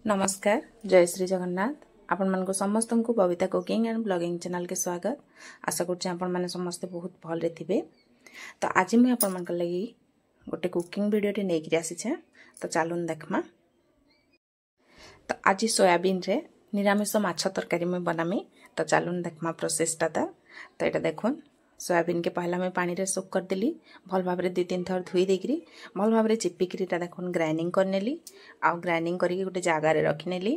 नमस्कार जय श्री जगन्नाथ आपण मन को समस्त को Babita cooking and blogging channel के स्वागत। आशा करछे आपण माने समस्त बहुत भल रे थिबे। तो आज मैं आपण मन लगी गोटे कुकिंग वीडियो टे नै कि आसी छे। तो चालून देखमा। तो आज सोयाबीन रे निरामिष माछ तरकारी में बनामी। तो चालून देखमा प्रोसेस टा। तो एटा देखुन सोयाबीन के पहला मैं पानी रे सोक कर देली। भल भाबरे 2-3 थर धुई देकरी भल भाबरे चिपिकरी ता देखुन ग्राइंडिंग करनेली। आ ग्राइंडिंग करिके गोटे जगह रे रखनेली।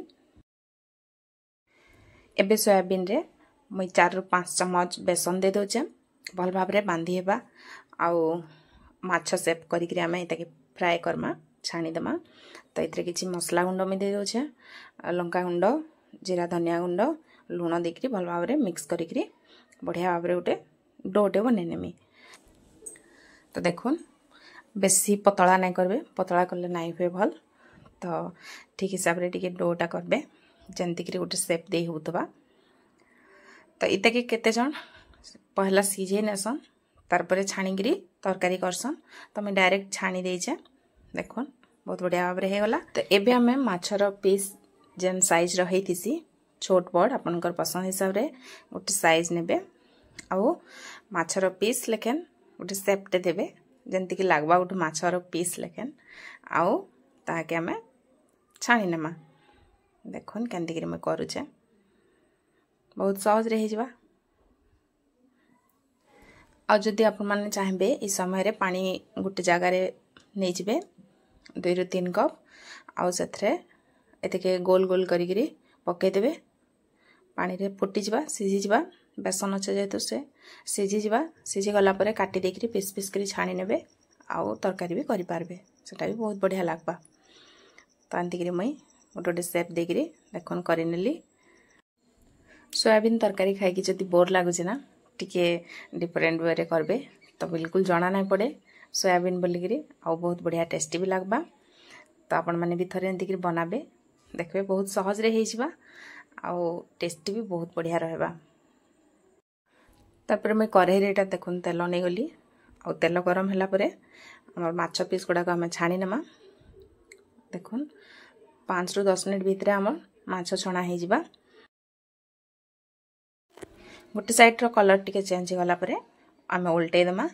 एबे सोयाबीन रे मैं 4 ରୁ 5 चम्मच बेसन दे दोचे। भल भाबरे बांधी हेबा। आउ माछ सेप करिकरी आमे ताके फ्राई करमा छाणी दमा। तो इतरे किछि मसला गुंड में दे दोचे। लंका गुंड जीरा धनिया गुंड लूण देकरी भल भाबरे मिक्स करिकरी बढ़िया भाबरे गोटे डोटे बने नेमी। तो देखुन बेसी पतला नहीं करबे, पतला करले नहीं हुए भल। तो ठीक हिसाब रे टिके डोटा करबे जंती कि गोटे शेप दे होतबा। तो इते के केते जन पहला सीझे नेसन तार परे छाणीगिरी तरकारी करसन। तो मैं डायरेक्ट छाणी देइछे। देखुन बहुत बढ़िया भाबरे हे गला। तो एबे हमें माछर पीस जेन साइज रही थिसी छोट बड़ आपनकर पसंद हिसाब रे गोटे साइज नेबे। आउ माछर पीस लेखेन गोटे सेपटे देबे जंती कि लागबा गोटे माछर पीस लेखेन। आउ ताके हमें छाणी नेमा। देखुन केंती कि मैं करूचे बहुत सहज रे हिजबा। आ जदि आपण माने चाहबे ई समय रे पानी गोटे जगह रे नै जिबे 2 ରୁ 3 कप। आउ सेथरे एतेके गोल गोल करिगिरी पके देबे। पानी रे फुटी जिबा सिझी जिबा बेसन अच्छे जेतु से सिझी जिबा। सिझी गला परे काटी देकरी पीस पीस करी छाणी नेबे। आउ तरकारी भी करि पारबे सेटा भी बहुत बढ़िया लागबा। तो आंतिकरी मैं गोटे शेप देकरी देखुन करि नेली। सोयाबीन तरकारी खाइकी जदि बोर लागुचे ना टिके डिफरेंट वे रे करबे तो बिल्कुल जना नहीं पड़े सोयाबीन बोलिकरी। आउ बहुत बढ़िया टेस्टी भी लागबा। तो आपण माने भी थरे आंतिकरी बनाबे देखबे बहुत सहज रे हेइछबा। आउ टेस्टी भी बहुत बढ़िया रहबा। तापर मैं कढ़ाई रे देखुन तेल नहीं गली। आउ तेल गरम होला परे हमर माछ पीस गुडा को हमें छाणी नेमा। देखुन 5 ରୁ 10 मिनट भीतर हमर माछ छणा हे जिबा। गोटे साइड रो कलर टिके चेंज गला परे हमें उल्टे देमा।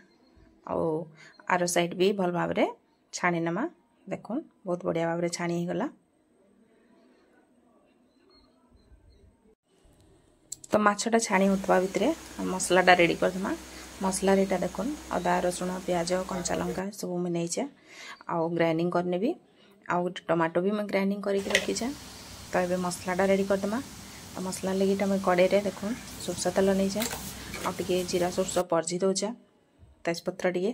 आउ आरो साइड भी भल भाबरे छाणी नेमा। देखुन बहुत बढ़िया भाबरे छाणी हे गला। तो माछटा छाणी होतबा भितरे मसलाटा रेडी कर दमा। मसला रेटा देखुन अदा रसुण प्याज कंचा लंका सब मैं नहींचे। आउ ग्राइंडिंग करने भी आउ टमाटो भी मैं ग्राइंडिंग करके रखीचे। तो ये मसलाटा रेडी कर दमा। तो मसला लगी मैं कड़े देखुन सोरसा तेल नहींचे। आउ टिके जीरा सोरस परजी दौचे तेजपत्र टिके।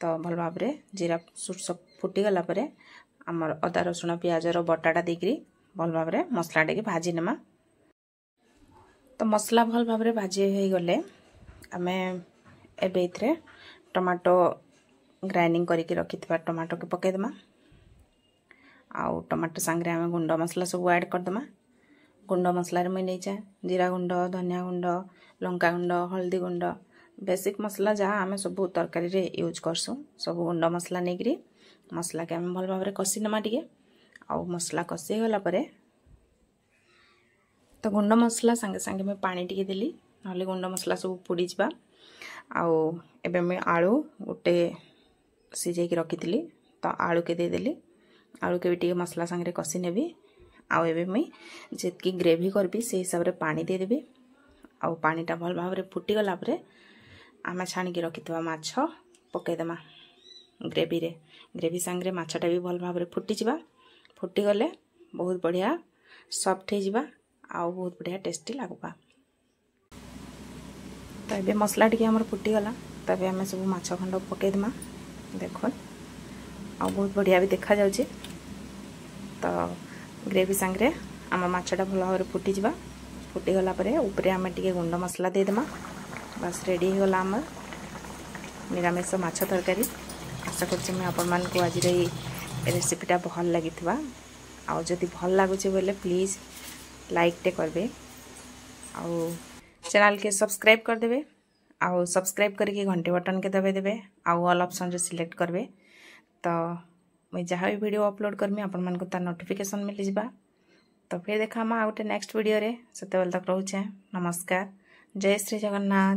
तो भल भाबरे जीरा सोरस फुटी गला परे आमर अदा रसुण प्याज बटाटा देकरी भल भाबरे मसला टिके भाजी नेमा। तो मसला भल भाबरे भाजी हो गले आमे एबे इथरे टमाटो ग्राइंडिंग करके रखिथिबा टमाटो के पके दमा। आउ टमाटो संगे आमे गुंड मसला सब ऐड कर दमा। गुंड मसला रे मैं नहींचे जीरा गुंड धनिया गुंड लंका गुंड हल्दी गुंड बेसिक मसला जहाँ आमे सब तरकारी रे यूज करसु सब गुंड मसला नेकरी मसला के आमे भल भाबरे कसी नमा टिके। आउ मसला कसी गला परे तो गुंड मसला संगे संगे मैं पानी टिके देली नले गुंड मसला सब पुड़ी जिबा। आउ एबे मैं आलू गोटे सिझे की रखी। तो आलू के दे देली। आलू के भी टिके मसला संगे कसी नेबी। आउ एबे मैं जेतकी ग्रेवी करबी से हिसाब रे पानी दे देबी। आउ पानीटा भल भाबरे फुटी गला परे आमे छाणी के रखितबा माछ पके देमा ग्रेवी रे। ग्रेवी संगे माछटा भी भल भाबरे फुटी जिबा। फुटी गले बहुत बढ़िया सॉफ्ट हे जिबा। आउ बहुत बढ़िया टेस्टी लागबा। तो ये मसला टी आमर फुटी गला। तबे आम सब माछ खंड पके देमा। देखुन आ बहुत बढ़िया भी देखा जाउची। तो ग्रेवी संगे आम माछटा भल भाव फुटी जा। फुटी गला परे ऊपर आम टे गुंड मसला दे देमा। बस रेडी हो गला आमर निरामिष माछ तरकारी। आशा करछि मैं आपण मान को आज रेसिपीटा भल लगी। आउ जदि भल लगुचे बोले प्लीज लाइक टे करबे। आउ चैनल के सब्सक्राइब कर देबे। आउ सब्सक्राइब करके घंटे बटन के दबे देबे। आउ ऑल ऑप्शन जो सिलेक्ट करबे। तो मैं जहाँ भी वीडियो अपलोड करमी आपण मान को तार नोटिफिकेशन मिल जिबा। तो फिर देखा गोटे नेक्स्ट वीडियो रे, से तक रोचे। नमस्कार। जय श्री जगन्नाथ।